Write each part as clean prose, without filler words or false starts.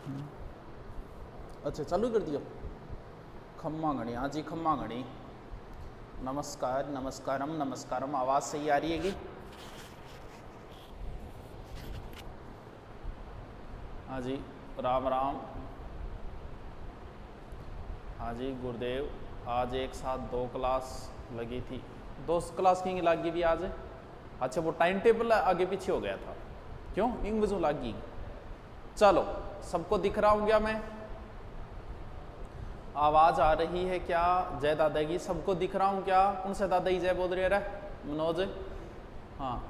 अच्छा चालू कर दिया। खम्मा घड़ी, हाँ जी खम्मा घड़ी। नमस्कार नमस्कारम नमस्कारम। आवाज़ सही आ रही है कि? हाँ जी राम राम। हाँ जी गुरुदेव। आज एक साथ 2 क्लास लगी थी। 2 क्लास की लगी भी आज? अच्छा वो टाइम टेबल आगे पीछे हो गया था, क्यों इंग वजह लगी? चलो सबको दिख रहा हूँ क्या मैं? आवाज़ आ रही है क्या? जय दादागी सबको दिख रहा हूँ क्या? कौन सा दादाई जय बोल रहे रहा? मनोज, हाँ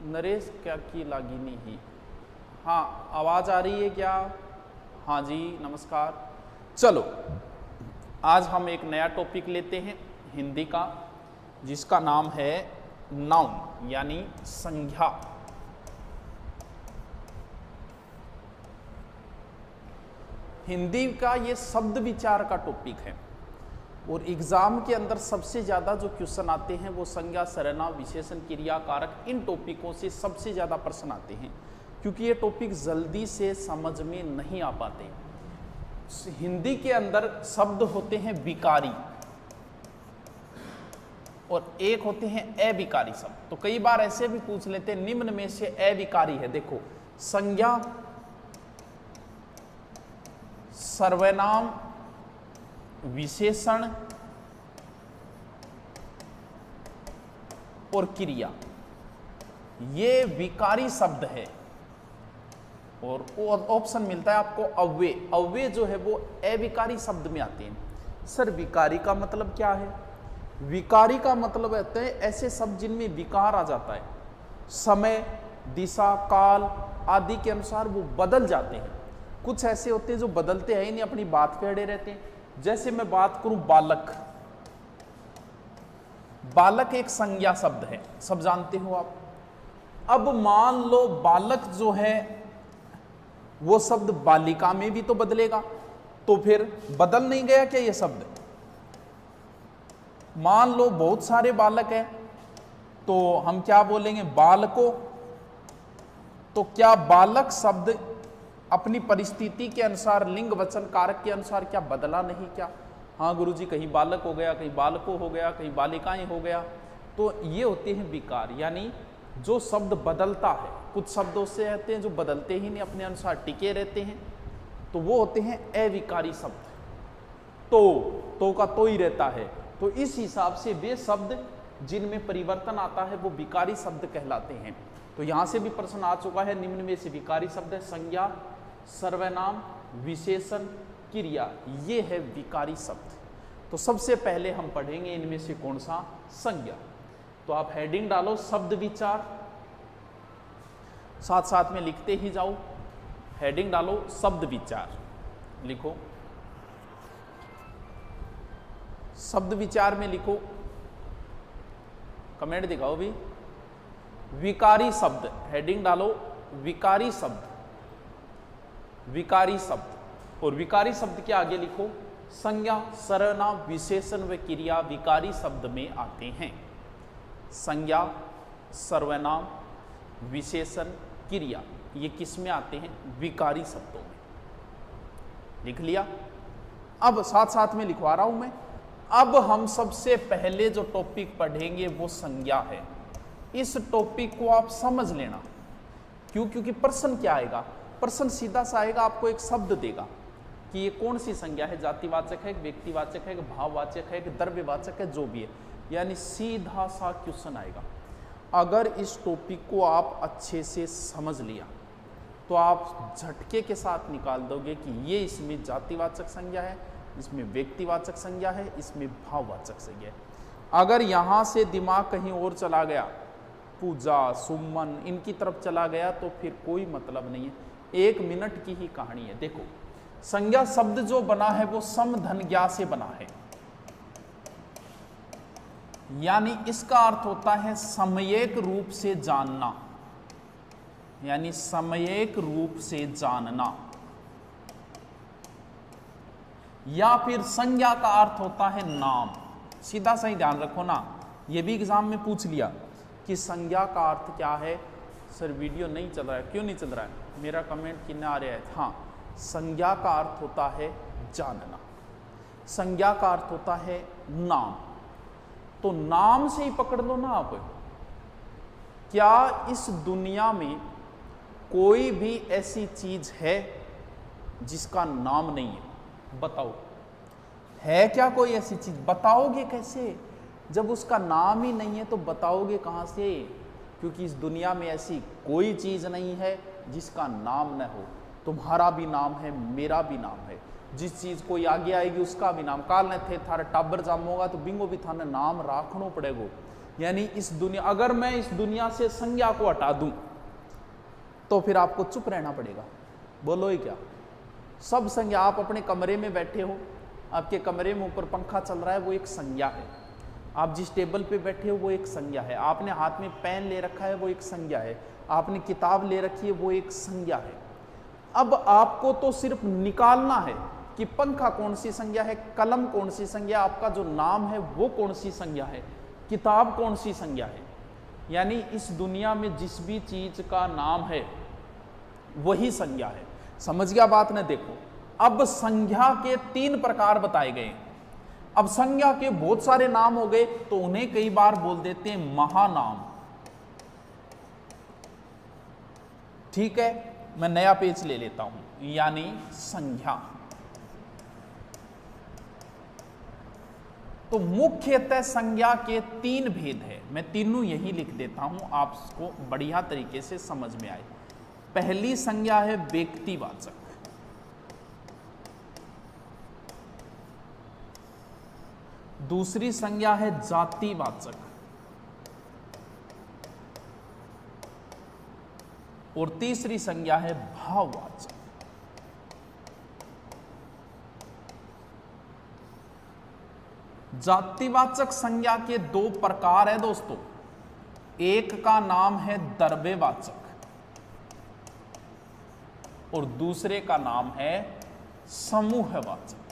नरेश क्या की लागी नहीं ही? हाँ आवाज़ आ रही है क्या? हाँ जी नमस्कार। चलो आज हम एक नया टॉपिक लेते हैं हिंदी का, जिसका नाम है नाउन यानी संज्ञा। हिंदी का ये शब्द विचार का टॉपिक है और एग्जाम के अंदर सबसे ज़्यादा जो क्वेश्चन आते हैं वो संज्ञा, सर्वनाम, विशेषण, क्रिया, कारक, इन टॉपिकों से सबसे ज़्यादा प्रश्न आते हैं, क्योंकि ये टॉपिक जल्दी से समझ में नहीं आ पाते। हिंदी के अंदर शब्द होते हैं विकारी और एक होते हैं अविकारी शब्द। तो कई बार ऐसे भी पूछ लेते हैं निम्न में से अविकारी है। देखो संज्ञा, सर्वनाम, विशेषण और क्रिया, ये विकारी शब्द है। और ऑप्शन मिलता है आपको अव्यय। अव्यय जो है वो अविकारी शब्द में आते हैं। सर विकारी का मतलब क्या है? विकारी का मतलब होते हैं ऐसे शब्द जिनमें विकार आ जाता है, समय, दिशा, काल आदि के अनुसार वो बदल जाते हैं। कुछ ऐसे होते हैं जो बदलते हैं नहीं, अपनी बात पे अड़े रहते हैं। जैसे मैं बात करूं बालक, बालक एक संज्ञा शब्द है, सब जानते हो आप। अब मान लो बालक जो है वो शब्द बालिका में भी तो बदलेगा, तो फिर बदल नहीं गया क्या ये शब्द? मान लो बहुत सारे बालक हैं तो हम क्या बोलेंगे? बालको। तो क्या बालक शब्द अपनी परिस्थिति के अनुसार, लिंग वचन कारक के अनुसार क्या बदला नहीं क्या? हाँ गुरुजी, कहीं बालक हो गया, कहीं बालको हो गया, कहीं बालिकाएं हो गया। तो ये होते हैं विकार, यानी जो शब्द बदलता है। कुछ शब्दों से रहते हैं जो बदलते ही नहीं, अपने अनुसार टिके रहते हैं, तो वो होते हैं अविकारी शब्द। तो का तो ही रहता है। तो इस हिसाब से वे शब्द जिनमें परिवर्तन आता है वो विकारी शब्द कहलाते हैं। तो यहां से भी प्रश्न आ चुका है, निम्न में से विकारी शब्द है संज्ञा, सर्वनाम, विशेषण, क्रिया, ये है विकारी शब्द। तो सबसे पहले हम पढ़ेंगे इनमें से कौन सा? संज्ञा। तो आप हेडिंग डालो शब्द विचार, साथ साथ में लिखते ही जाओ। हेडिंग डालो शब्द विचार, लिखो शब्द विचार में लिखो, कमेंट दिखाओ भी। विकारी शब्द, हेडिंग डालो विकारी शब्द, विकारी शब्द। और विकारी शब्द के आगे लिखो संज्ञा, सर्वनाम, विशेषण व क्रिया विकारी शब्द में आते हैं। संज्ञा, सर्वनाम, विशेषण, क्रिया, ये किस में आते हैं? विकारी शब्दों में। लिख लिया? अब साथ साथ में लिखवा रहा हूं मैं। अब हम सबसे पहले जो टॉपिक पढ़ेंगे वो संज्ञा है। इस टॉपिक को आप समझ लेना। क्यों? क्योंकि प्रश्न क्या आएगा? प्रश्न सीधा सा आएगा, आपको एक शब्द देगा कि ये कौन सी संज्ञा है, जातिवाचक है, व्यक्तिवाचक है, भाववाचक है, द्रव्यवाचक है, जो भी है, यानी सीधा सा क्वेश्चन आएगा। अगर इस टॉपिक को आप अच्छे से समझ लिया तो आप झटके के साथ निकाल दोगे कि ये इसमें जातिवाचक संज्ञा है, इसमें व्यक्तिवाचक संज्ञा है, इसमें भाववाचक संज्ञा है। अगर यहाँ से दिमाग कहीं और चला गया, पूजा, सुमन, इनकी तरफ चला गया, तो फिर कोई मतलब नहीं है। 1 मिनट की ही कहानी है। देखो संज्ञा शब्द जो बना है वो समधन्ज्ञा से बना है, यानी इसका अर्थ होता है समयेक रूप से जानना, यानी समयेक रूप से जानना। या फिर संज्ञा का अर्थ होता है नाम। सीधा सही ध्यान रखो ना, ये भी एग्जाम में पूछ लिया कि संज्ञा का अर्थ क्या है? सर वीडियो नहीं चल रहा है, क्यों नहीं चल रहा है? मेरा कमेंट कितना आ रहा है? हाँ, संज्ञा का अर्थ होता है जानना, संज्ञा का अर्थ होता है नाम। तो नाम से ही पकड़ लो ना आप। क्या इस दुनिया में कोई भी ऐसी चीज है जिसका नाम नहीं है? बताओ, है क्या कोई ऐसी चीज? बताओगे कैसे? जब उसका नाम ही नहीं है तो बताओगे कहां से? क्योंकि इस दुनिया में ऐसी कोई चीज नहीं है जिसका नाम न हो। तुम्हारा भी नाम है, मेरा भी नाम है, जिस चीज कोई आगे आएगी उसका भी नाम। काल ने थे थारे टाबर जाम होगा तो बिंगो भी थाने नाम राखनो पड़ेगो। यानी इस दुनिया, अगर मैं इस दुनिया से संज्ञा को हटा दूं तो फिर आपको चुप रहना पड़ेगा। बोलो ही क्या? सब संज्ञा, आप अपने कमरे में बैठे हो, आपके कमरे में ऊपर पंखा चल रहा है, वो एक संज्ञा है। आप जिस टेबल पे बैठे हो वो एक संज्ञा है। आपने हाथ में पेन ले रखा है वो एक संज्ञा है। आपने किताब ले रखी है वो एक संज्ञा है। अब आपको तो सिर्फ निकालना है कि पंखा कौन सी संज्ञा है, कलम कौन सी संज्ञा, आपका जो नाम है वो कौन सी संज्ञा है, किताब कौन सी संज्ञा है। यानी इस दुनिया में जिस भी चीज का नाम है वही संज्ञा है। समझ गया बात ने? देखो, अब संज्ञा के 3 प्रकार बताए गए। अब संज्ञा के बहुत सारे नाम हो गए तो उन्हें कई बार बोल देते हैं महानाम। ठीक है, मैं नया पेज ले लेता हूं। यानी संज्ञा तो मुख्यतः संज्ञा के 3 भेद है। मैं तीनों यही लिख देता हूं, आपको बढ़िया तरीके से समझ में आए। पहली संज्ञा है व्यक्तिवाचक, दूसरी संज्ञा है जातिवाचक, और तीसरी संज्ञा है भाववाचक। जातिवाचक संज्ञा के 2 प्रकार है दोस्तों। एक का नाम है द्रव्यवाचक और दूसरे का नाम है समूहवाचक।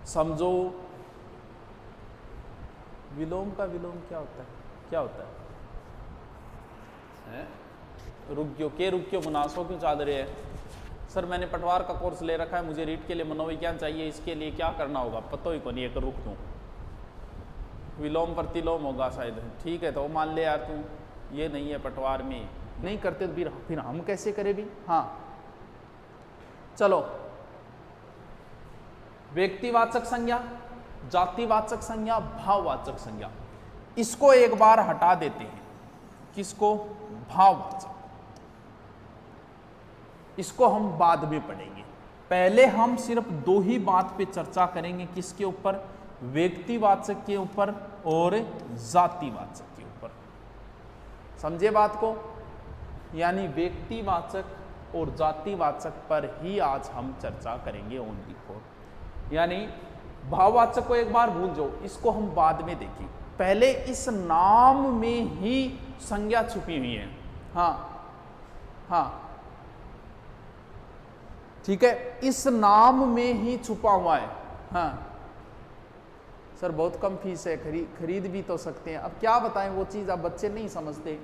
समझो, विलोम का विलोम क्या होता है? क्या होता है? रुक्यो मुनासो क्यों चाद रहे है? सर मैंने पटवार का कोर्स ले रखा है, मुझे रीट के लिए मनोविज्ञान चाहिए, इसके लिए क्या करना होगा? पता ही को नहीं, एक रुक दूं, विलोम प्रतिलोम होगा शायद। ठीक है, तो मान ले यार तू ये नहीं है पटवार में, नहीं करते तो फिर हम कैसे करें भी? हाँ चलो, व्यक्तिवाचक संज्ञा, जातिवाचक संज्ञा, भाववाचक संज्ञा, इसको एक बार हटा देते हैं। किसको? भाववाचक। इसको हम बाद में पढ़ेंगे। पहले हम सिर्फ 2 ही बात पे चर्चा करेंगे। किसके ऊपर? व्यक्तिवाचक के ऊपर और जातिवाचक के ऊपर। समझे बात को? यानी व्यक्तिवाचक और जातिवाचक पर ही आज हम चर्चा करेंगे ओनली फॉर। यानी भाववाचक को एक बार भूल जाओ, इसको हम बाद में देखें। पहले इस नाम में ही संज्ञा छुपी हुई है। हाँ हाँ ठीक है, इस नाम में ही छुपा हुआ है। हाँ सर बहुत कम फीस है, खरीद भी तो सकते हैं। अब क्या बताएं, वो चीज़ अब बच्चे नहीं समझते,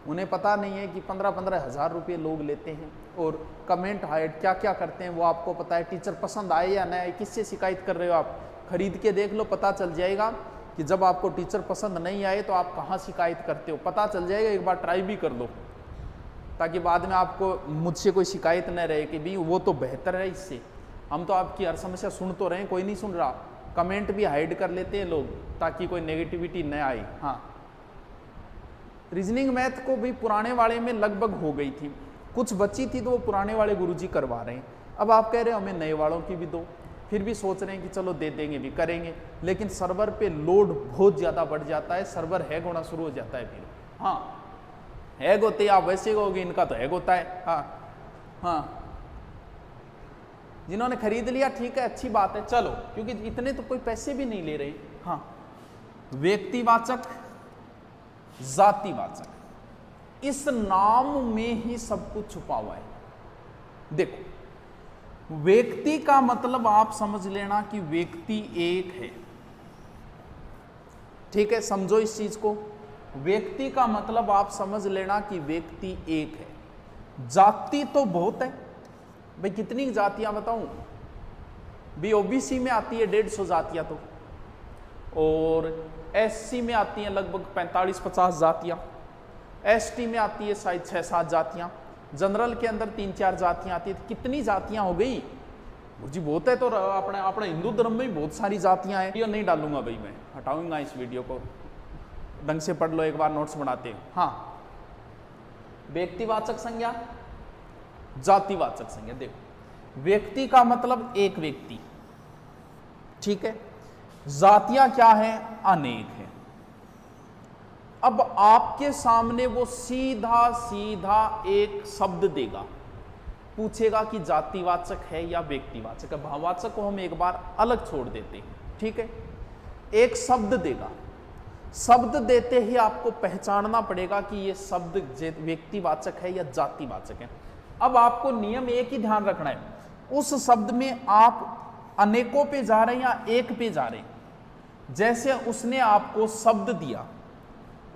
उन्हें पता नहीं है कि 15-15 हज़ार रुपये लोग लेते हैं और कमेंट हाइड क्या क्या करते हैं वो आपको पता है। टीचर पसंद आए या ना आए, किससे शिकायत कर रहे हो आप? खरीद के देख लो, पता चल जाएगा कि जब आपको टीचर पसंद नहीं आए तो आप कहाँ शिकायत करते हो, पता चल जाएगा। एक बार ट्राई भी कर लो ताकि बाद में आपको मुझसे कोई शिकायत न रहे कि भी वो तो बेहतर है इससे। हम तो आपकी हर समस्या सुन तो रहे हैं, कोई नहीं सुन रहा, कमेंट भी हाइड कर लेते हैं लोग ताकि कोई नेगेटिविटी न आए। हाँ, रीजनिंग मैथ को भी पुराने वाले में लगभग हो गई थी, कुछ बची थी तो वो पुराने वाले गुरुजी करवा रहे हैं। अब आप कह रहे हो हमें नए वालों की भी दो, फिर भी सोच रहे हैं कि चलो दे देंगे भी, करेंगे, लेकिन सर्वर पे लोड बहुत ज़्यादा बढ़ जाता है, सर्वर हैग होना शुरू हो जाता है फिर। हाँ हैग होते, आप वैसे कहोगे इनका तो हैग होता है। हाँ हाँ, जिन्होंने खरीद लिया ठीक है, अच्छी बात है, चलो, क्योंकि इतने तो कोई पैसे भी नहीं ले रहे। हाँ, व्यक्तिवाचक, जातिवाचक, इस नाम में ही सब कुछ छुपा हुआ है। देखो, व्यक्ति का मतलब आप समझ लेना कि व्यक्ति एक है ठीक है, समझो इस चीज को। व्यक्ति का मतलब आप समझ लेना कि व्यक्ति एक है। जाति तो बहुत है भाई, कितनी जातियां बताऊं भी। ओबीसी में आती है 150 जातियां तो, और एससी में आती हैं लगभग 45-50 जातियां, एसटी में आती है शायद 6-7 जातियां, जनरल के अंदर 3-4 जातियां आती है। कितनी जातियां हो गई जी, बहुत है। तो अपने अपने हिंदू धर्म में भी बहुत सारी जातियां हैं। ये नहीं डालूंगा भाई, मैं हटाऊंगा इस वीडियो को, ढंग से पढ़ लो एक बार, नोट्स बनाते हैं। हाँ, व्यक्तिवाचक संज्ञा, जातिवाचक संज्ञा। देखो, व्यक्ति का मतलब एक व्यक्ति, ठीक है। जातियां क्या है? अनेक है। अब आपके सामने वो सीधा सीधा एक शब्द देगा, पूछेगा कि जातिवाचक है या व्यक्तिवाचक है। भाववाचक को हम एक बार अलग छोड़ देते हैं, ठीक है। एक शब्द देगा, शब्द देते ही आपको पहचानना पड़ेगा कि ये शब्द व्यक्तिवाचक है या जातिवाचक है। अब आपको नियम एक ही ध्यान रखना है, उस शब्द में आप अनेकों पे जा रहे हैं या एक पे जा रहे हैं। जैसे उसने आपको शब्द दिया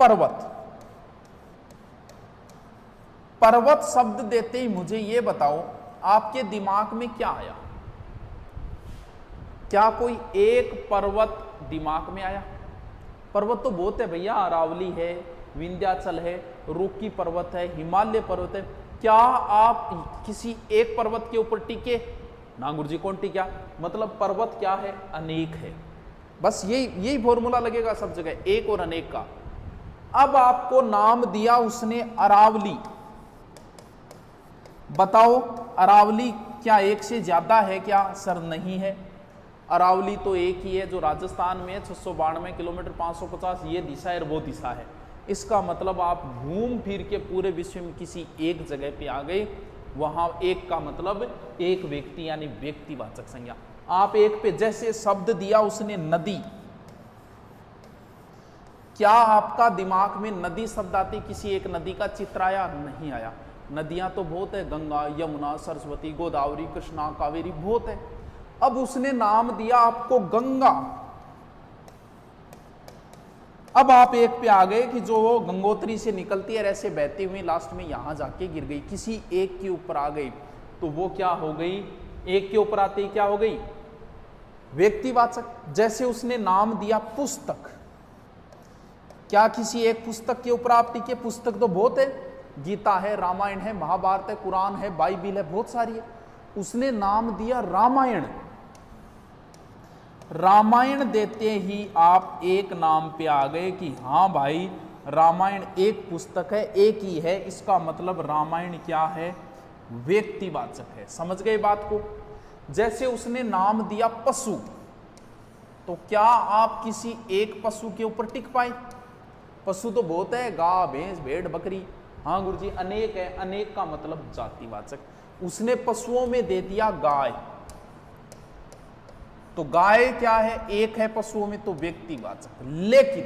पर्वत, पर्वत शब्द देते ही मुझे ये बताओ आपके दिमाग में क्या आया? क्या कोई एक पर्वत दिमाग में आया? पर्वत तो बहुत है भैया, अरावली है, विंध्याचल है, रोकी पर्वत है, हिमालय पर्वत है। क्या आप किसी एक पर्वत के ऊपर टिके? ना गुरुजी, कौन टिका? मतलब पर्वत क्या है? अनेक है। बस यही फॉर्मूला लगेगा सब जगह, एक और अनेक का। अब आपको नाम दिया उसने अरावली, बताओ अरावली क्या एक से ज्यादा है क्या? सर नहीं है, अरावली तो एक ही है जो राजस्थान में 692 किलोमीटर 550 ये दिशा है और वो दिशा है। इसका मतलब आप घूम फिर के पूरे विश्व में किसी एक जगह पे आ गए। वहां एक का मतलब एक व्यक्ति यानी व्यक्तिवाचक संज्ञा। आप एक पे जैसे शब्द दिया उसने नदी, क्या आपका दिमाग में नदी शब्द आती किसी एक नदी का चित्र आया? नहीं आया। नदियां तो बहुत है, गंगा, यमुना, सरस्वती, गोदावरी, कृष्णा, कावेरी, बहुत है। अब उसने नाम दिया आपको गंगा। अब आप एक पे आ गए कि जो गंगोत्री से निकलती है ऐसे बहती हुई लास्ट में यहां जाके गिर गई, किसी एक के ऊपर आ गई, तो वो क्या हो गई? एक के ऊपर आते ही क्या हो गई? व्यक्तिवाचक। जैसे उसने नाम दिया पुस्तक, क्या किसी एक पुस्तक के ऊपर आप टिके? पुस्तक तो बहुत है, गीता है, रामायण है, महाभारत है, कुरान है, बाइबिल है, बहुत सारी है। उसने नाम दिया रामायण, रामायण देते ही आप एक नाम पे आ गए कि हाँ भाई रामायण एक पुस्तक है, एक ही है। इसका मतलब रामायण क्या है? व्यक्तिवाचक है। समझ गए बात को? जैसे उसने नाम दिया पशु, तो क्या आप किसी एक पशु के ऊपर टिक पाए? पशु तो बहुत है, गाय, भैंस, भेड़, बकरी। हाँ गुरुजी, अनेक है। अनेक का मतलब जातिवाचक। उसने पशुओं में दे दिया गाय, तो गाय क्या है? एक है पशुओं में, तो व्यक्तिवाचक। लेकिन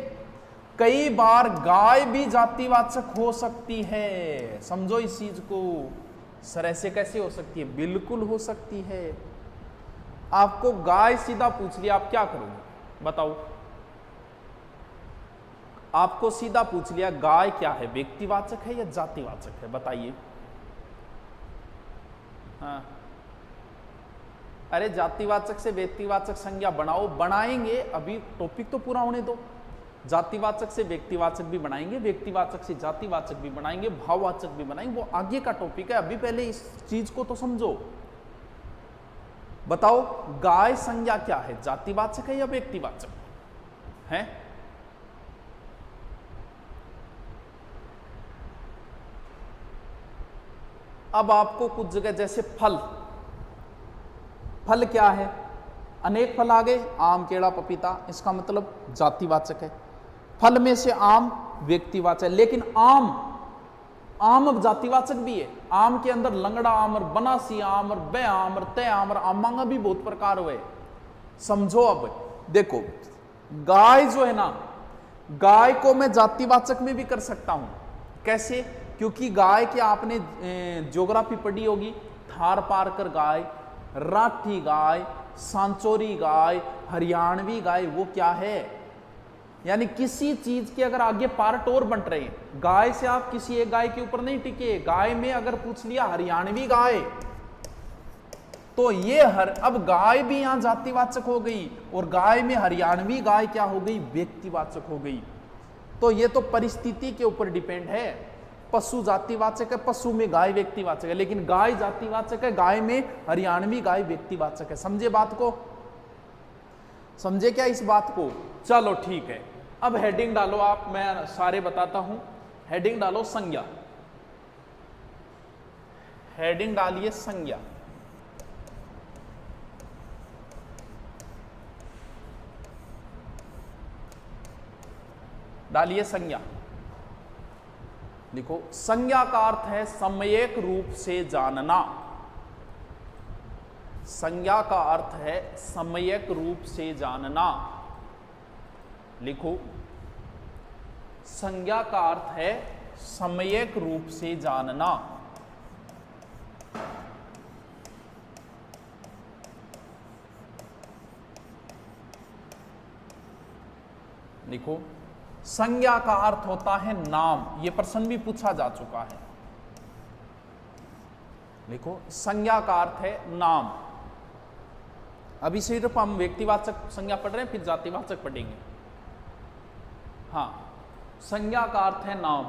कई बार गाय भी जातिवाचक हो सकती है। समझो इस चीज को। सर ऐसे कैसे हो सकती है? बिल्कुल हो सकती है। आपको गाय सीधा पूछ लिया, आप क्या करोगे बताओ? आपको सीधा पूछ लिया गाय क्या है, व्यक्तिवाचक है या जातिवाचक है? बताइए। हाँ, अरे जातिवाचक से व्यक्तिवाचक संज्ञा बनाओ। बनाएंगे, अभी टॉपिक तो पूरा होने दो। जातिवाचक से व्यक्तिवाचक भी बनाएंगे, व्यक्तिवाचक से जातिवाचक भी बनाएंगे, भाववाचक भी बनाएंगे, वो आगे का टॉपिक है। अभी पहले इस चीज को तो समझो। बताओ गाय संज्ञा क्या है, जातिवाचक है या व्यक्तिवाचक है? अब आपको कुछ जगह जैसे फल, फल क्या है? अनेक फल आ गए, आम, केला, पपीता, इसका मतलब जातिवाचक है। फल में से आम व्यक्तिवाचक, लेकिन आम जातिवाचक भी है। आम के अंदर लंगड़ा आम और बनासी आम और बे आम और तय आम और आमांगा भी बहुत प्रकार हुए। समझो। अब देखो, गाय जो है ना, गाय को मैं जातिवाचक में भी कर सकता हूं। कैसे? क्योंकि गाय के आपने ज्योग्राफी पढ़ी होगी, थार पारकर गाय, राठी गाय, सांचोरी गाय, हरियाणवी गाय, वो क्या है? यानी किसी चीज के अगर आगे पार्ट और बंट रहे हैं, गाय से आप किसी एक गाय के ऊपर नहीं टिके। गाय में अगर पूछ लिया हरियाणवी गाय, तो ये अब गाय भी यहां जातिवाचक हो गई, और गाय में हरियाणवी गाय क्या हो गई, व्यक्तिवाचक हो गई। तो ये तो परिस्थिति के ऊपर डिपेंड है। पशु जातिवाचक है, पशु में गाय व्यक्तिवाचक है, लेकिन गाय जातिवाचक है, गाय में हरियाणवी गाय व्यक्तिवाचक है। समझे बात को? समझे क्या इस बात को? चलो ठीक है, अब हेडिंग डालो आप, मैं सारे बताता हूं। हेडिंग डालो संज्ञा, हेडिंग डालिए संज्ञा। डालिए संज्ञा। लिखो, संज्ञा का अर्थ है सम्यक रूप से जानना। संज्ञा का अर्थ है सम्यक रूप से जानना। लिखो, संज्ञा का अर्थ है सम्यक रूप से जानना। लिखो, संज्ञा का अर्थ होता है नाम। यह प्रश्न भी पूछा जा चुका है। लिखो, संज्ञा का अर्थ है नाम। अभी सिर्फ हम व्यक्तिवाचक संज्ञा पढ़ रहे हैं, फिर जातिवाचक पढ़ेंगे। हाँ, संज्ञा का अर्थ है नाम।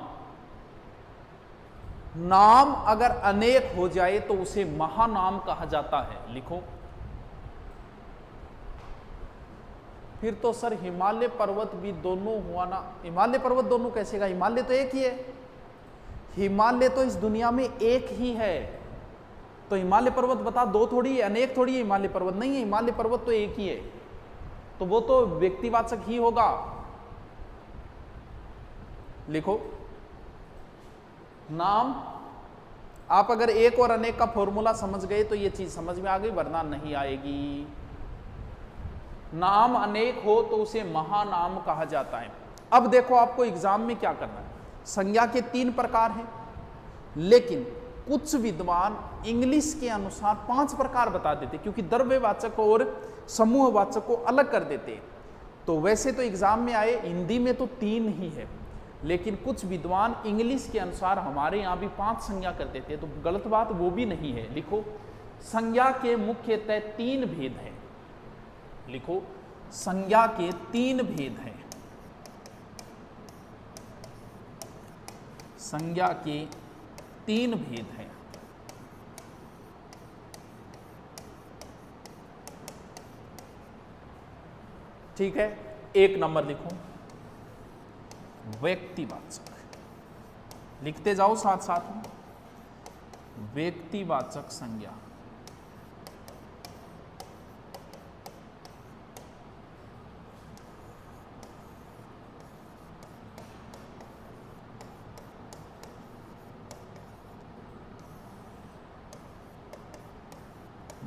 नाम अगर अनेक हो जाए तो उसे महानाम कहा जाता है। लिखो, फिर तो सर हिमालय पर्वत भी दोनों हुआ ना। हिमालय पर्वत दोनों कैसे का? हिमालय तो एक ही है। हिमालय तो इस दुनिया में एक ही है। तो हिमालय पर्वत बता, दो थोड़ी है, अनेक थोड़ी है। हिमालय पर्वत नहीं है, हिमालय पर्वत तो एक ही है। तो वो तो व्यक्तिवाचक ही होगा। लिखो, नाम, आप अगर एक और अनेक का फॉर्मूला समझ गए तो ये चीज समझ में आ गई, वरना नहीं आएगी। नाम अनेक हो तो उसे महानाम कहा जाता है। अब देखो, आपको एग्जाम में क्या करना है। संज्ञा के 3 प्रकार हैं, लेकिन कुछ विद्वान इंग्लिश के अनुसार 5 प्रकार बता देते, क्योंकि द्रव्यवाचक और समूहवाचक को अलग कर देते। तो वैसे तो एग्जाम में आए, हिंदी में तो 3 ही है, लेकिन कुछ विद्वान इंग्लिश के अनुसार हमारे यहां भी 5 संज्ञा कर देते हैं। तो गलत बात वो भी नहीं है। लिखो, संज्ञा के मुख्यतः 3 भेद हैं। लिखो, संज्ञा के 3 भेद हैं। संज्ञा के 3 भेद हैं। ठीक है, 1 नंबर लिखो, व्यक्तिवाचक। लिखते जाओ साथ साथ में, व्यक्तिवाचक संज्ञा।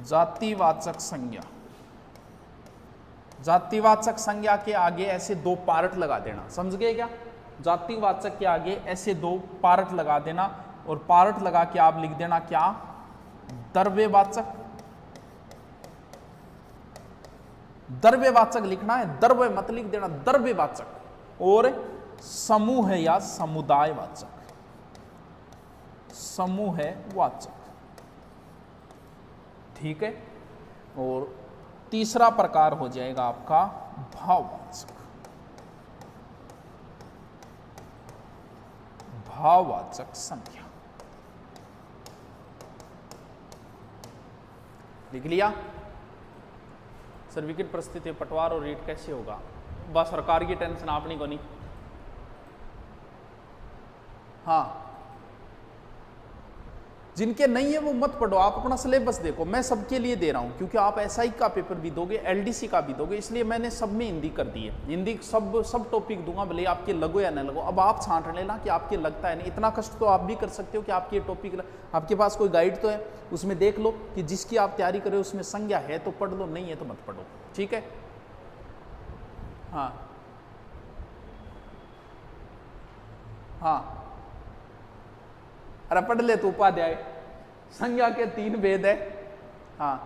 जातिवाचक संज्ञा। जातिवाचक संज्ञा के आगे ऐसे 2 पार्ट लगा देना। समझ गए क्या? जातिवाचक के आगे ऐसे 2 पार्ट लगा देना, और पार्ट लगा के आप लिख देना क्या? द्रव्यवाचक। द्रव्यवाचक लिखना है, द्रव्य मत लिख देना, द्रव्यवाचक। और समूह है या समुदायवाचक। समूह है वाचक। ठीक है। और तीसरा प्रकार हो जाएगा आपका भाववाचक। भाववाचक संज्ञा। लिख लिया? सर विकेट परिस्थिति पटवार और रेट कैसे होगा? बस सरकार की टेंशन आपनी को नहीं। हाँ, जिनके नहीं है वो मत पढ़ो, आप अपना सिलेबस देखो। मैं सबके लिए दे रहा हूं, क्योंकि आप एसआई का पेपर भी दोगे, एलडीसी का भी दोगे, इसलिए मैंने सब में हिंदी कर दी है। हिंदी सब टॉपिक दूंगा, भले आपके लगो या न लगो। अब आप छांट लेना कि आपके लगता है नहीं। इतना कष्ट तो आप भी कर सकते हो कि आपके टॉपिक, आपके पास कोई गाइड तो है, उसमें देख लो कि जिसकी आप तैयारी कर रहे हो उसमें संज्ञा है तो पढ़ लो, नहीं है तो मत पढ़ो। ठीक है? हाँ हाँ, अरे पढ़ ले तू उपाध्याय। संज्ञा के 3 भेद है। हाँ,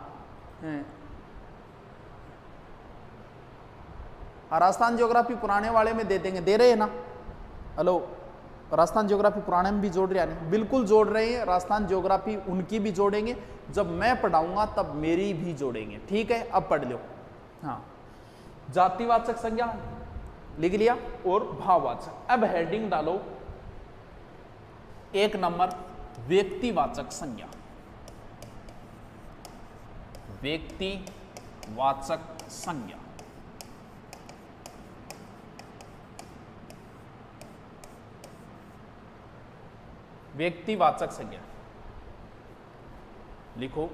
राजस्थान ज्योग्राफी पुराने वाले में दे देंगे, दे रहे हैं ना? हेलो, राजस्थान ज्योग्राफी पुराने में भी जोड़ रहे हैं? बिल्कुल जोड़ रहे हैं। राजस्थान ज्योग्राफी उनकी भी जोड़ेंगे, जब मैं पढ़ाऊंगा तब मेरी भी जोड़ेंगे। ठीक है, अब पढ़ लो। हाँ, जातिवाचक संज्ञा लिख लिया और भाववाचक। अब हेडिंग डालो 1 नंबर व्यक्तिवाचक संज्ञा। व्यक्तिवाचक संज्ञा। व्यक्तिवाचक संज्ञा लिखो,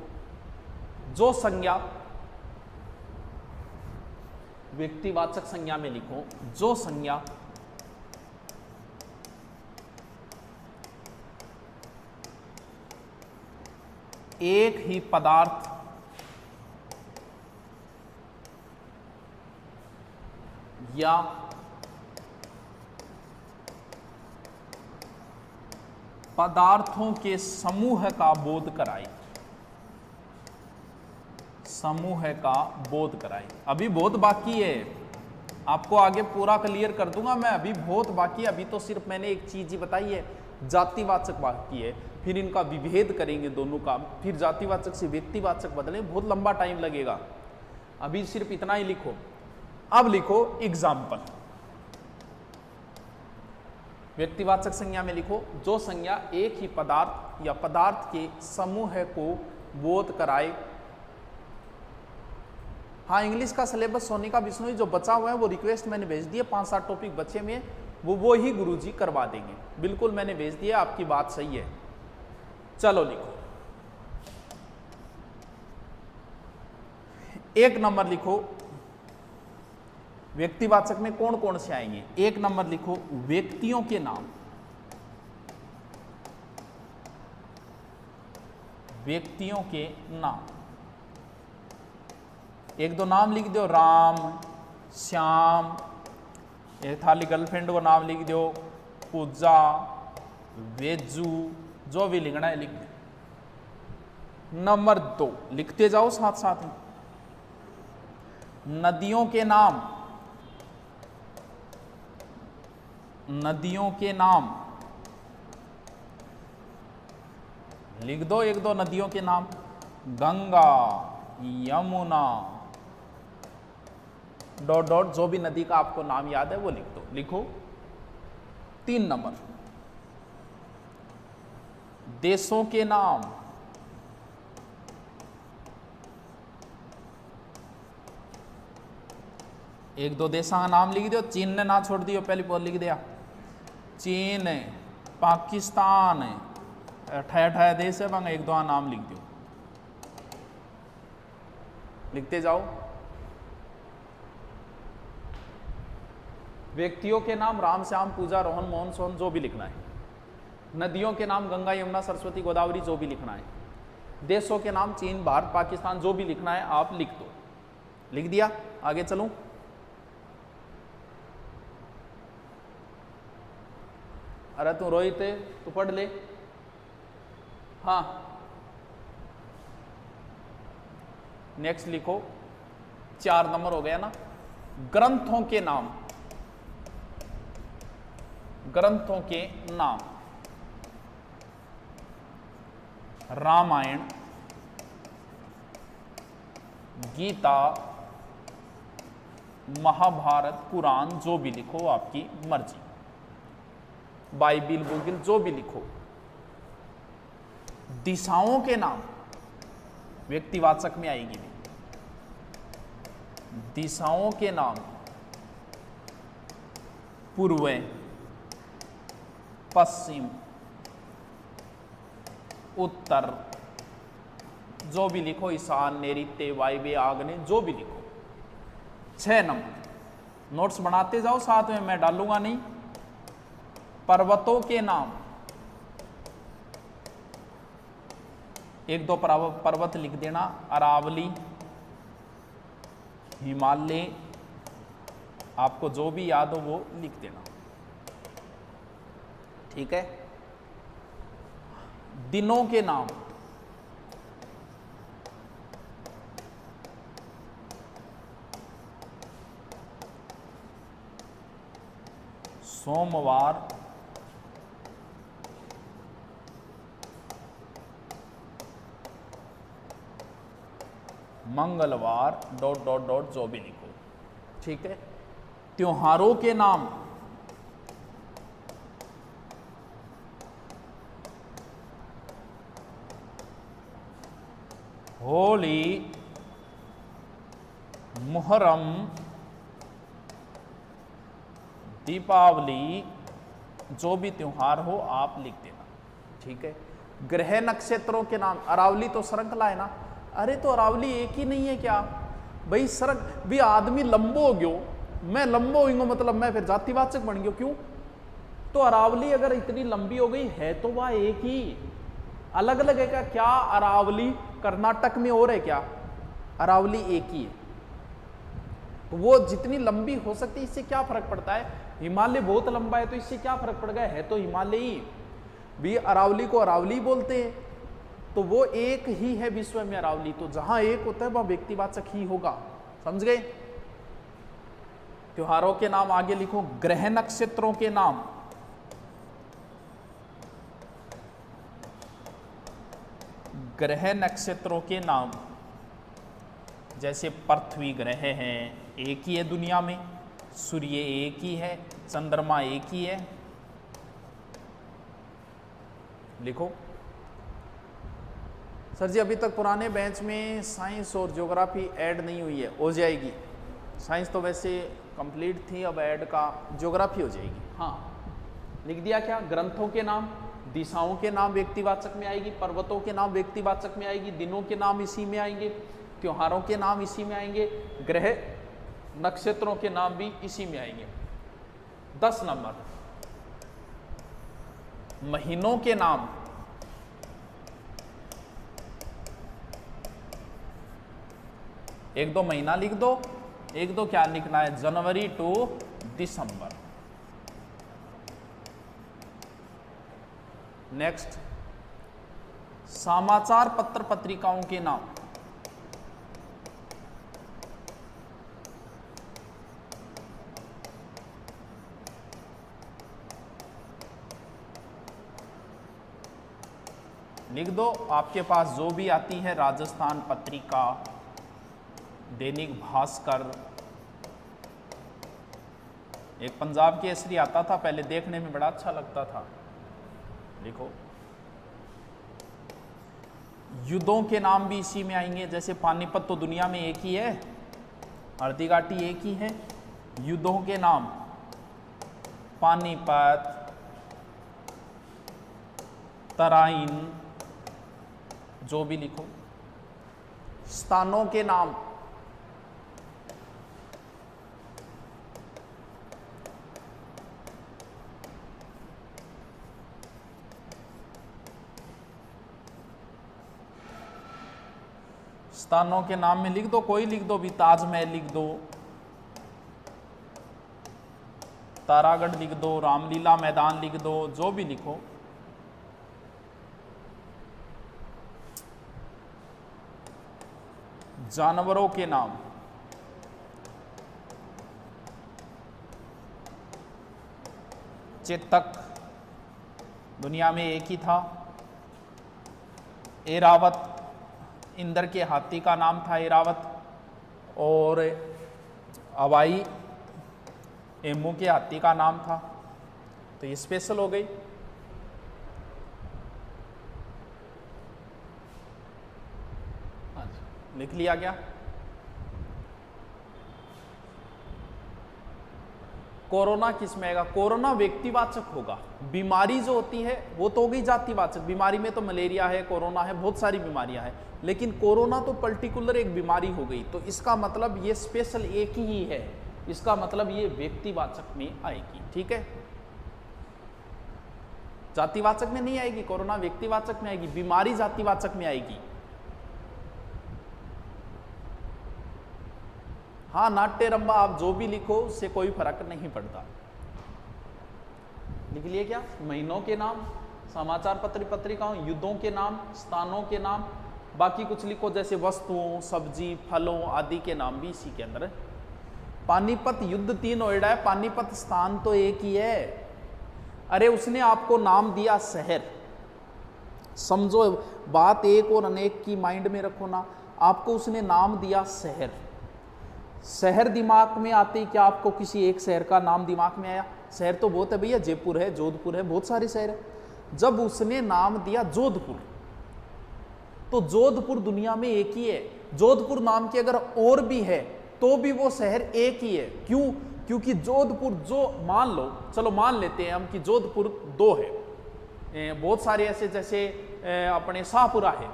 जो संज्ञा व्यक्तिवाचक संज्ञा में लिखो, जो संज्ञा एक ही पदार्थ या पदार्थों के समूह का बोध कराए। समूह का बोध कराए। अभी बहुत बाकी है, आपको आगे पूरा क्लियर कर दूंगा मैं, अभी बहुत बाकी है। अभी तो सिर्फ मैंने एक चीज ही बताई है, जातिवाचक बाकी है, फिर इनका विभेद करेंगे दोनों का, फिर जातिवाचक से व्यक्तिवाचक बदले, बहुत लंबा टाइम लगेगा। अभी सिर्फ इतना ही लिखो। अब लिखो एग्जाम्पल। व्यक्तिवाचक संज्ञा में लिखो, जो संज्ञा एक ही पदार्थ या पदार्थ के समूह को बोध कराए। हाँ, इंग्लिश का सिलेबस सोनिका बिश्नोई जो बचा हुआ है वो रिक्वेस्ट मैंने भेज दी है, 5-7 टॉपिक बचे हुए वो ही गुरुजी करवा देंगे। बिल्कुल मैंने भेज दिया, आपकी बात सही है। चलो लिखो, 1 नंबर लिखो, व्यक्तिवाचक में कौन कौन से आएंगे। 1 नंबर लिखो, व्यक्तियों के नाम। व्यक्तियों के नाम, 1-2 नाम लिख दो, राम, श्याम, एक थाली गर्लफ्रेंड को नाम लिख दो, पूजा, वेजू, जो भी लिखना है लिख दो। नंबर 2 लिखते जाओ साथ साथ में, नदियों के नाम। नदियों के नाम लिख दो, 1-2 नदियों के नाम, गंगा, यमुना, डॉट डॉट, जो भी नदी का आपको नाम याद है वो लिख दो। लिखो 3 नंबर, देशों के नाम। एक दो देशों का नाम लिख दो, चीन ने ना छोड़ दियो, पहले बहुत लिख दिया, चीन, पाकिस्तान, ठह देश है वहां 1-2 नाम लिख दो, लिखते जाओ। व्यक्तियों के नाम राम, श्याम, पूजा, रोहन, मोहन, सोहन, जो भी लिखना है। नदियों के नाम गंगा, यमुना, सरस्वती, गोदावरी, जो भी लिखना है। देशों के नाम चीन, भारत, पाकिस्तान, जो भी लिखना है आप लिख दो। लिख दिया, आगे चलूं। अरे तू रोहित है, तू पढ़ ले। हाँ, नेक्स्ट लिखो, 4 नंबर हो गया ना, ग्रंथों के नाम। ग्रंथों के नाम, रामायण, गीता, महाभारत, पुराण, जो भी लिखो आपकी मर्जी, बाइबिल, बुगिल, जो भी लिखो। दिशाओं के नाम व्यक्तिवाचक में आएगी भी। दिशाओं के नाम, पूर्व, पश्चिम, उत्तर, जो भी लिखो, ईशान, नैऋत्य, वायव्य, आग्नेय, जो भी लिखो। 6 नंबर, नोट्स बनाते जाओ साथ में, मैं डालूंगा नहीं। पर्वतों के नाम, 1-2 पर्वत लिख देना, अरावली, हिमालय, आपको जो भी याद हो वो लिख देना, ठीक है। दिनों के नाम, सोमवार, मंगलवार, डॉट डॉट डॉट जो भी लिखो, ठीक है। त्योहारों के नाम, होली, मुहर्रम, दीपावली, जो भी त्योहार हो आप लिख देना, ठीक है। ग्रह नक्षत्रों के नाम, अरावली तो श्रृंखला है ना, अरे तो अरावली एक ही नहीं है क्या भाई, सरक भी आदमी लंबो हो गयो, मैं लंबो हुई मतलब मैं फिर जातिवाचक बन गयो, क्यों? तो अरावली अगर इतनी लंबी हो गई है तो वह एक ही, अलग अलग है क्या? अरावली कर्नाटक में और है क्या? अरावली एक ही है, तो वो जितनी लंबी हो सकती है इससे क्या फर्क पड़ता है? हिमालय बहुत लंबा है तो इससे क्या फर्क पड़ गया, है तो हिमालय ही भी, अरावली को अरावली बोलते हैं, तो वो एक ही है विश्व में अरावली, तो जहां एक होता है वह व्यक्तिवाचक ही होगा, समझ गए। त्योहारों के नाम आगे लिखो, ग्रह नक्षत्रों के नाम, ग्रह नक्षत्रों के नाम, जैसे पृथ्वी ग्रह है, एक ही है दुनिया में, सूर्य एक ही है, चंद्रमा एक ही है, लिखो। सर जी अभी तक पुराने बैच में साइंस और ज्योग्राफी ऐड नहीं हुई है, हो जाएगी। साइंस तो वैसे कंप्लीट थी, अब ऐड का ज्योग्राफी हो जाएगी। हाँ लिख दिया क्या? ग्रंथों के नाम, दिशाओं के नाम व्यक्तिवाचक में आएगी, पर्वतों के नाम व्यक्तिवाचक में आएगी, दिनों के नाम इसी में आएंगे, त्योहारों के नाम इसी में आएंगे, ग्रह नक्षत्रों के नाम भी इसी में आएंगे। 10 नंबर, महीनों के नाम, एक दो महीना लिख दो, एक दो क्या लिखना है, जनवरी टू दिसंबर। नेक्स्ट, समाचार पत्र पत्रिकाओं के नाम, लिख दो, आपके पास जो भी आती है, राजस्थान पत्रिका, दैनिक भास्कर, एक पंजाब केसरी आता था पहले, देखने में बड़ा अच्छा लगता था, लिखो। युद्धों के नाम भी इसी में आएंगे, जैसे पानीपत तो दुनिया में एक ही है, हल्दीघाटी एक ही है, युद्धों के नाम पानीपत, तराइन, जो भी लिखो। स्थानों के नाम, स्थानों के नाम में लिख दो, कोई लिख दो भी, ताजमहल लिख दो, तारागढ़ लिख दो, रामलीला मैदान लिख दो, जो भी लिखो। जानवरों के नाम, चेतक दुनिया में एक ही था, एरावत इंद्र के हाथी का नाम था एरावत, और अवाई एमू के हाथी का नाम था, तो ये स्पेशल हो गई। लिख लिया गया। कोरोना किस में आएगा? कोरोना व्यक्तिवाचक होगा, बीमारी जो होती है वो तो हो गई जातिवाचक, बीमारी में तो मलेरिया है, कोरोना है, बहुत सारी बीमारियां हैं, लेकिन कोरोना तो पर्टिकुलर एक बीमारी हो गई, तो इसका मतलब ये स्पेशल एक ही है, इसका मतलब ये व्यक्तिवाचक में आएगी, ठीक है। जातिवाचक में नहीं आएगी, कोरोना व्यक्तिवाचक में आएगी, बीमारी जातिवाचक में आएगी। हाँ नाट्य रंबा आप जो भी लिखो उससे कोई फर्क नहीं पड़ता। लिख लिए क्या? महीनों के नाम, समाचार पत्र पत्रिकाओं, युद्धों के नाम, स्थानों के नाम, बाकी कुछ लिखो जैसे वस्तुओं, सब्जी, फलों आदि के नाम भी इसी के अंदर पानीपत युद्ध 3 नोएडा है, पानीपत स्थान तो एक ही है। अरे उसने आपको नाम दिया शहर। समझो बात, एक और अनेक की माइंड में रखो ना। आपको उसने नाम दिया शहर। शहर दिमाग में आते ही क्या आपको किसी एक शहर का नाम दिमाग में आया? शहर तो बहुत है भैया, जयपुर है, जोधपुर है, बहुत सारे शहर है। जब उसने नाम दिया जोधपुर, तो जोधपुर दुनिया में एक ही है। जोधपुर नाम के अगर और भी है तो भी वो शहर एक ही है। क्यों? क्योंकि जोधपुर, जो मान लो, चलो मान लेते हैं हम कि जोधपुर 2 है। बहुत सारे ऐसे, जैसे अपने शाहपुरा है,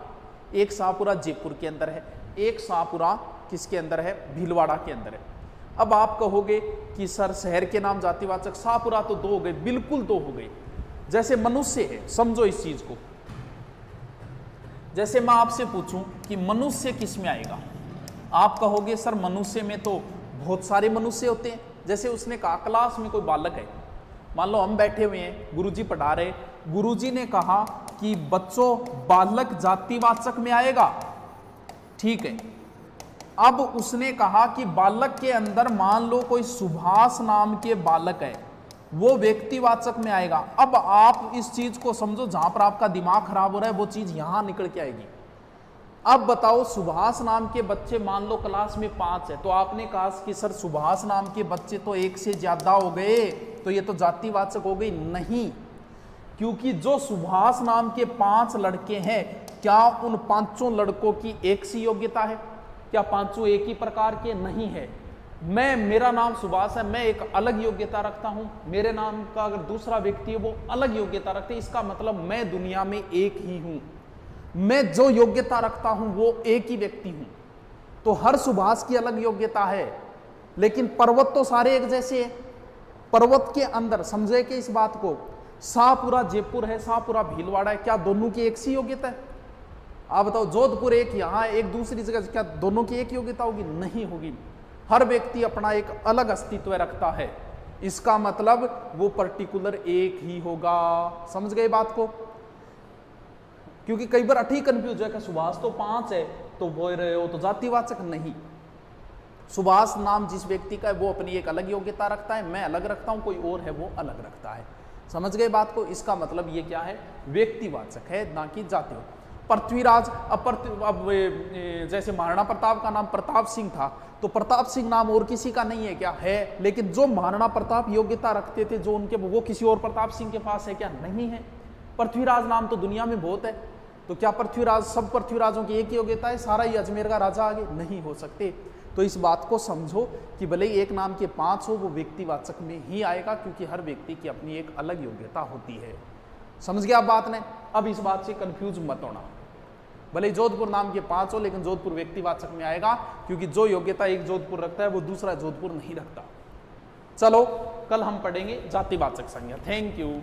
एक शाहपुरा जयपुर के अंदर है, एक शाहपुरा किसके अंदर है? भीलवाड़ा के अंदर है। अब आप कहोगे कि सर शहर के नाम जातिवाचक, शाहपुरा तो 2 हो गए, बिल्कुल 2 हो गए। जैसे मनुष्य है, समझो इस चीज को। जैसे मैं आपसे पूछूं कि मनुष्य किस में आएगा, आप कहोगे सर मनुष्य में तो बहुत सारे मनुष्य होते हैं। जैसे उसने कहा क्लास में कोई बालक है, मान लो हम बैठे हुए हैं, गुरुजी पढ़ा रहे, गुरुजी ने कहा कि बच्चों बालक जातिवाचक में आएगा, ठीक है। अब उसने कहा कि बालक के अंदर मान लो कोई सुभाष नाम के बालक है, वो व्यक्तिवाचक में आएगा। अब आप इस चीज को समझो, जहां पर आपका दिमाग खराब हो रहा है वो चीज यहां निकल के आएगी। अब बताओ सुभाष नाम के बच्चे मान लो क्लास में 5 है, तो आपने कहा कि सर सुभाष नाम के बच्चे तो 1 से ज्यादा हो गए, तो ये तो जातिवाचक हो गई। नहीं, क्योंकि जो सुभाष नाम के 5 लड़के हैं, क्या उन 5 लड़कों की एक सी योग्यता है? क्या 5 एक ही प्रकार के? नहीं है। मेरा नाम सुभाष है, मैं एक अलग योग्यता रखता हूं, मेरे नाम का अगर दूसरा व्यक्ति है वो अलग योग्यता रखते हैं। इसका मतलब मैं दुनिया में एक ही हूं, मैं जो योग्यता रखता हूं वो एक ही व्यक्ति हूं। तो हर सुभाष की अलग योग्यता है, लेकिन पर्वत तो सारे एक जैसे हैं। पर्वत के अंदर समझे कि इस बात को, शाहपुरा जयपुर है, शाहपुरा भीलवाड़ा है, क्या दोनों की एक सी योग्यता है? आप बताओ, जोधपुर एक यहां एक दूसरी जगह, क्या दोनों की एक योग्यता होगी? नहीं होगी। हर व्यक्ति अपना एक अलग अस्तित्व रखता है, इसका मतलब वो पर्टिकुलर एक ही होगा। समझ गए बात को? क्योंकि कई बार अठी कंफ्यूज है कि सुभाष तो 5 है तो बोल रहे हो तो जातिवाचक। नहीं, सुभाष नाम जिस व्यक्ति का है वो अपनी एक अलग योग्यता रखता है, मैं अलग रखता हूं, कोई और है वो अलग रखता है। समझ गए बात को? इसका मतलब ये क्या है? व्यक्तिवाचक है, ना कि जातिवाचक। पृथ्वीराज, अब जैसे महाराणा प्रताप का नाम प्रताप सिंह था, तो प्रताप सिंह नाम और किसी का नहीं है क्या? है, लेकिन जो महाराणा प्रताप योग्यता रखते थे जो उनके, वो किसी और प्रताप सिंह के पास है क्या? नहीं है। पृथ्वीराज नाम तो दुनिया में बहुत है, तो क्या पृथ्वीराज, सब पृथ्वीराजों की एक ही योग्यता है? सारा ही अजमेर का राजा आगे नहीं हो सकते। तो इस बात को समझो कि भले ही एक नाम के 5 हो, वो व्यक्तिवाचक में ही आएगा, क्योंकि हर व्यक्ति की अपनी एक अलग योग्यता होती है। समझ गया आप बात ने? अब इस बात से कंफ्यूज मत होना। भले जोधपुर नाम के 5 हो, लेकिन जोधपुर व्यक्तिवाचक में आएगा, क्योंकि जो योग्यता एक जोधपुर रखता है वो दूसरा जोधपुर नहीं रखता। चलो कल हम पढ़ेंगे जातिवाचक संज्ञा। Thank you.